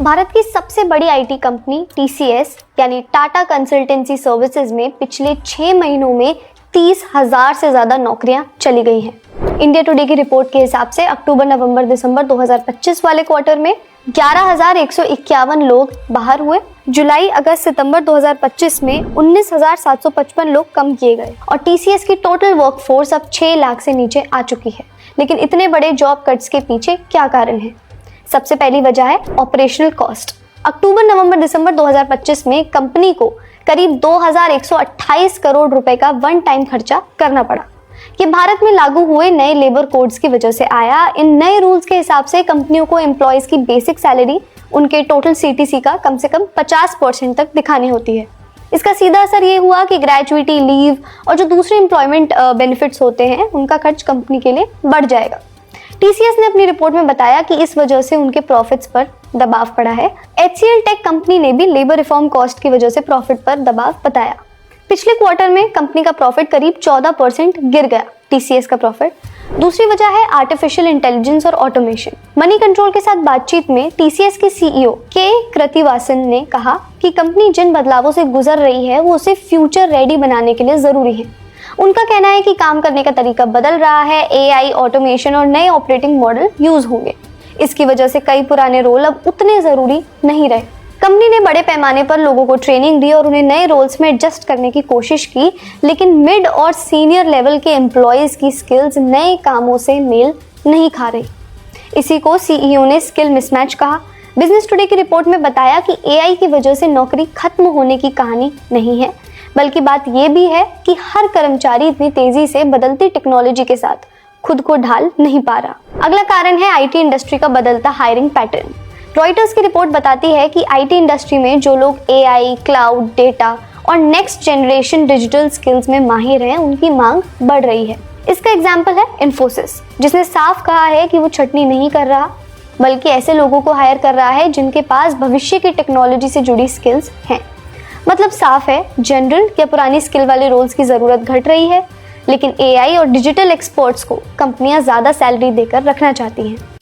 भारत की सबसे बड़ी आईटी कंपनी टीसीएस यानी टाटा कंसल्टेंसी सर्विसेज में पिछले 6 महीनों में 30,000 से ज्यादा नौकरियां चली गई हैं। इंडिया टुडे की रिपोर्ट के हिसाब से अक्टूबर, नवंबर, दिसंबर 2025 वाले क्वार्टर में 11,151 लोग बाहर हुए। जुलाई, अगस्त, सितंबर 2025 में 19,755 लोग कम किए गए और टीसीएस की टोटल वर्कफोर्स अब 6 लाख से नीचे आ चुकी है। लेकिन इतने बड़े जॉब कट्स के पीछे क्या कारण है? सबसे पहली वजह है ऑपरेशनल कॉस्ट। अक्टूबर, नवंबर, दिसंबर 2025 में कंपनी को करीब 2,128 करोड़ रुपए का वन टाइम खर्चा करना पड़ा। ये भारत में लागू हुए नए लेबर कोड्स की वजह से आया। इन नए रूल्स के हिसाब से कंपनियों को एम्प्लॉयज की बेसिक सैलरी उनके टोटल सीटीसी का कम से कम 50% तक दिखानी होती है। इसका सीधा असर ये हुआ कि ग्रेजुइटी, लीव और जो दूसरे एम्प्लॉयमेंट बेनिफिट्स होते हैं उनका खर्च कंपनी के लिए बढ़ जाएगा। टीसीएस ने अपनी रिपोर्ट में बताया कि इस वजह से उनके प्रॉफिट्स पर दबाव पड़ा है। एचसीएल टेक कंपनी ने भी लेबर रिफॉर्म कॉस्ट की वजह से प्रॉफिट पर दबाव बताया। पिछले क्वार्टर में कंपनी का प्रॉफिट करीब 14% गिर गया, टीसीएस का प्रॉफिट। दूसरी वजह है आर्टिफिशियल इंटेलिजेंस और ऑटोमेशन। मनी कंट्रोल के साथ बातचीत में टीसीएस के सीईओ के कृतिवासन ने कहा कि कंपनी जिन बदलावों से गुजर रही है वो उसे फ्यूचर रेडी बनाने के लिए जरूरी है। उनका कहना है कि काम करने का तरीका बदल रहा है, एआई, ऑटोमेशन और नए ऑपरेटिंग मॉडल यूज होंगे। इसकी वजह से कई पुराने रोल अब उतने जरूरी नहीं रहे। कंपनी ने बड़े पैमाने पर लोगों को ट्रेनिंग दी और उन्हें नए रोल्स में एडजस्ट करने की कोशिश की, लेकिन मिड और सीनियर लेवल के एम्प्लॉयज की स्किल्स नए कामों से मेल नहीं खा रही। इसी को सीईओ ने स्किल मिसमैच कहा। बिजनेस टुडे की रिपोर्ट में बताया कि एआई की वजह से नौकरी खत्म होने की कहानी नहीं है, बल्कि बात यह भी है कि हर कर्मचारी इतनी तेजी से बदलती टेक्नोलॉजी के साथ खुद को ढाल नहीं पा रहा। अगला कारण है आईटी इंडस्ट्री का बदलता हायरिंग पैटर्न। रॉयटर्स की रिपोर्ट बताती है कि आईटी इंडस्ट्री में जो लोग एआई, क्लाउड, डेटा और नेक्स्ट जनरेशन डिजिटल स्किल्स में माहिर हैं, उनकी मांग बढ़ रही है। इसका एग्जाम्पल है इन्फोसिस, जिसने साफ कहा है कि वो छटनी नहीं कर रहा, बल्कि ऐसे लोगों को हायर कर रहा है जिनके पास भविष्य की टेक्नोलॉजी से जुड़ी स्किल्स हैं। मतलब साफ है, जनरल या पुरानी स्किल वाले रोल्स की जरूरत घट रही है, लेकिन एआई और डिजिटल एक्सपर्ट्स को कंपनियां ज्यादा सैलरी देकर रखना चाहती हैं।